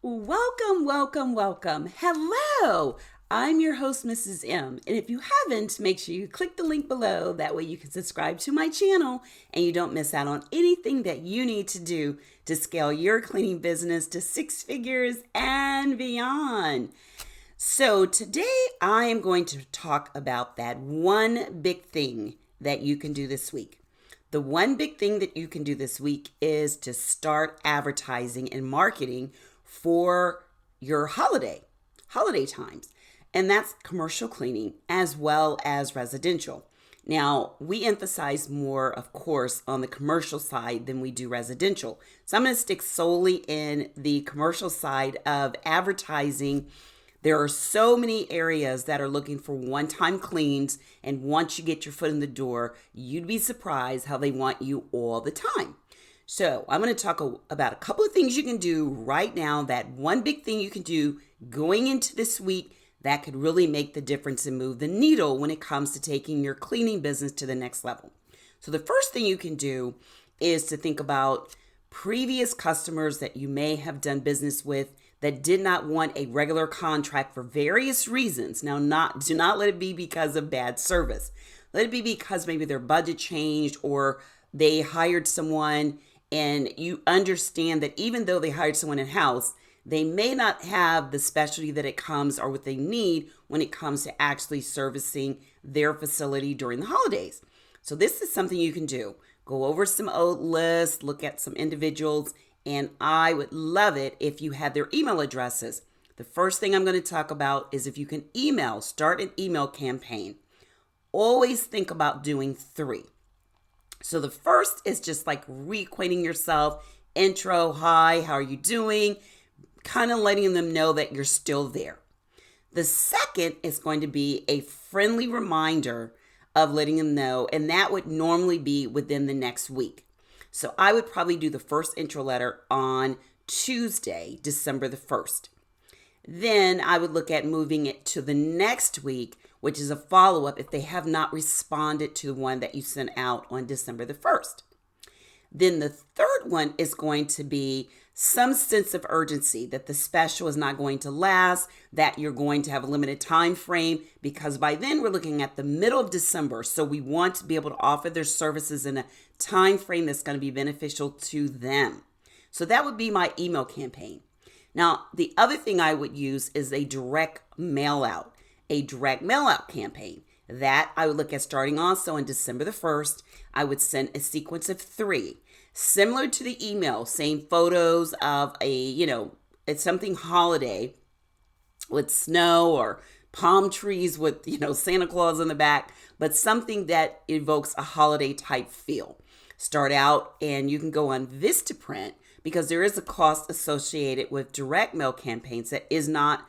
Welcome, welcome, welcome. Hello. I'm your host, Mrs. M. And if you haven't, make sure you click the link below. That way you can subscribe to my channel and you don't miss out on anything that you need to do to scale your cleaning business to 6 figures and beyond. So today I am going to talk about that one big thing that you can do this week. The one big thing that you can do this week is to start advertising and marketing for your holiday times. And that's commercial cleaning as well as residential. Now, we emphasize more, of course, on the commercial side than we do residential. So I'm going to stick solely in the commercial side of advertising. There are so many areas that are looking for one-time cleans, and once you get your foot in the door, you'd be surprised how they want you all the time. So I'm going to talk about a couple of things you can do right now, that one big thing you can do going into this week that could really make the difference and move the needle when it comes to taking your cleaning business to the next level. So the first thing you can do is to think about previous customers that you may have done business with that did not want a regular contract for various reasons. Now, do not let it be because of bad service. Let it be because maybe their budget changed or they hired someone, and you understand that even though they hired someone in-house, they may not have the specialty that it comes or what they need when it comes to actually servicing their facility during the holidays. So this is something you can do. Go over some old lists, look at some individuals, and I would love it if you had their email addresses. The first thing I'm going to talk about is if you can start an email campaign. Always think about doing 3. So the first is just like reacquainting yourself, intro, hi, how are you doing? Kind of letting them know that you're still there. The second is going to be a friendly reminder of letting them know, and that would normally be within the next week. So I would probably do the first intro letter on Tuesday, December the 1st. Then I would look at moving it to the next week, which is a follow-up if they have not responded to the one that you sent out on December the 1st. Then the third one is going to be some sense of urgency that the special is not going to last, that you're going to have a limited time frame, because by then we're looking at the middle of December. So we want to be able to offer their services in a time frame that's going to be beneficial to them. So that would be my email campaign. Now, the other thing I would use is a direct mail out campaign. That I would look at starting also on December the 1st. I would send a sequence of 3. Similar to the email, same photos of it's something holiday with snow or palm trees with, Santa Claus in the back, but something that evokes a holiday type feel. Start out, and you can go on Vistaprint because there is a cost associated with direct mail campaigns that is not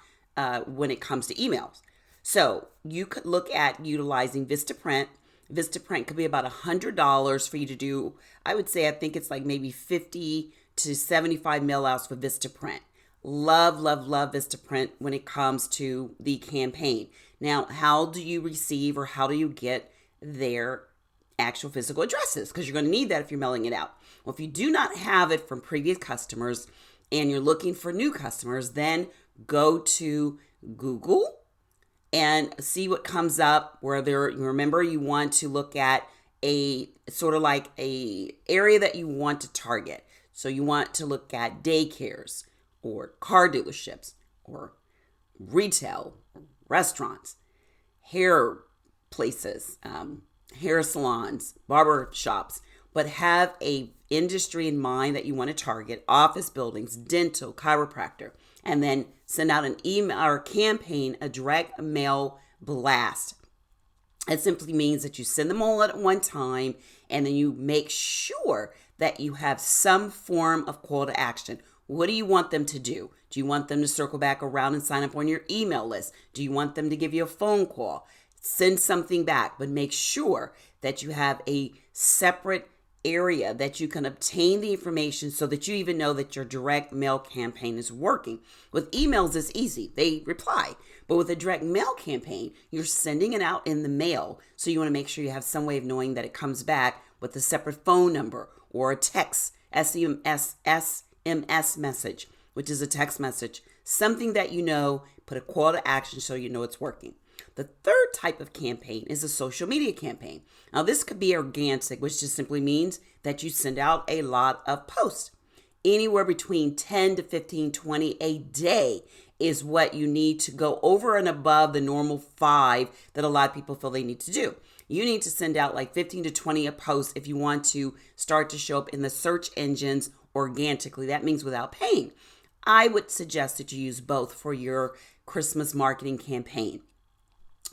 when it comes to emails. So you could look at utilizing Vistaprint. Vistaprint could be about $100 for you to do. I think it's like maybe 50 to 75 mail outs for Vistaprint. Love, love, love Vistaprint when it comes to the campaign. Now, how do you receive or how do you get their actual physical addresses? Because you're going to need that if you're mailing it out. Well, if you do not have it from previous customers and you're looking for new customers, then go to Google and see what comes up remember you want to look at a sort of like a area that you want to target. So you want to look at daycares or car dealerships or retail, restaurants, hair places, hair salons, barber shops, but have a industry in mind that you want to target: office buildings, dental, chiropractor, and then send out an email or campaign, a direct mail blast. It simply means that you send them all at one time, and then you make sure that you have some form of call to action. What do you want them to do? Do you want them to circle back around and sign up on your email list? Do you want them to give you a phone call? Send something back, but make sure that you have a separate area that you can obtain the information so that you even know that your direct mail campaign is working. With emails, it's easy. They reply. But with a direct mail campaign, you're sending it out in the mail. So you want to make sure you have some way of knowing that it comes back with a separate phone number or a text, SMS message, which is a text message, something that you know, put a call to action so you know it's working. The third type of campaign is a social media campaign. Now, this could be organic, which just simply means that you send out a lot of posts. Anywhere between 10 to 15, 20 a day is what you need to go over and above the normal 5 that a lot of people feel they need to do. You need to send out like 15 to 20 a post if you want to start to show up in the search engines organically. That means without paying. I would suggest that you use both for your Christmas marketing campaign.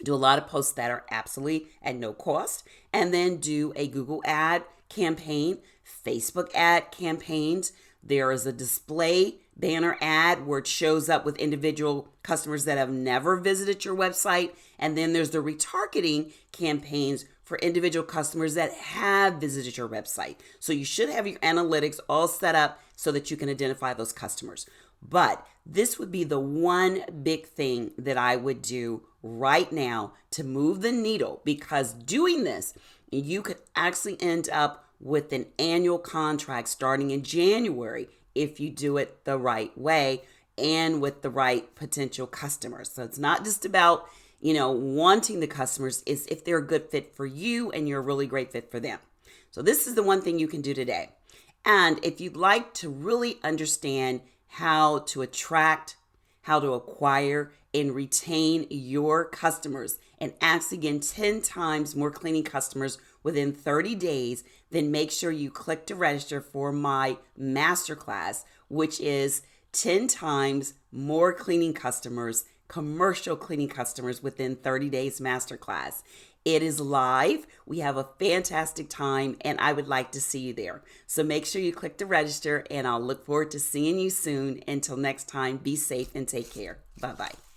Do a lot of posts that are absolutely at no cost, and then do a Google ad campaign, Facebook ad campaigns. There is a display banner ad where it shows up with individual customers that have never visited your website. And then there's the retargeting campaigns for individual customers that have visited your website. So you should have your analytics all set up so that you can identify those customers. But this would be the one big thing that I would do right now to move the needle, because doing this, you could actually end up with an annual contract starting in January if you do it the right way and with the right potential customers. So it's not just about, wanting the customers, it's if they're a good fit for you and you're a really great fit for them. So this is the one thing you can do today. And if you'd like to really understand how to attract, how to acquire and retain your customers and actually get 10 times more cleaning customers within 30 days, then make sure you click to register for my masterclass, which is 10 times more cleaning customers, commercial cleaning customers within 30 days masterclass. It is live. We have a fantastic time, and I would like to see you there. So make sure you click to register, and I'll look forward to seeing you soon. Until next time, be safe and take care. Bye-bye.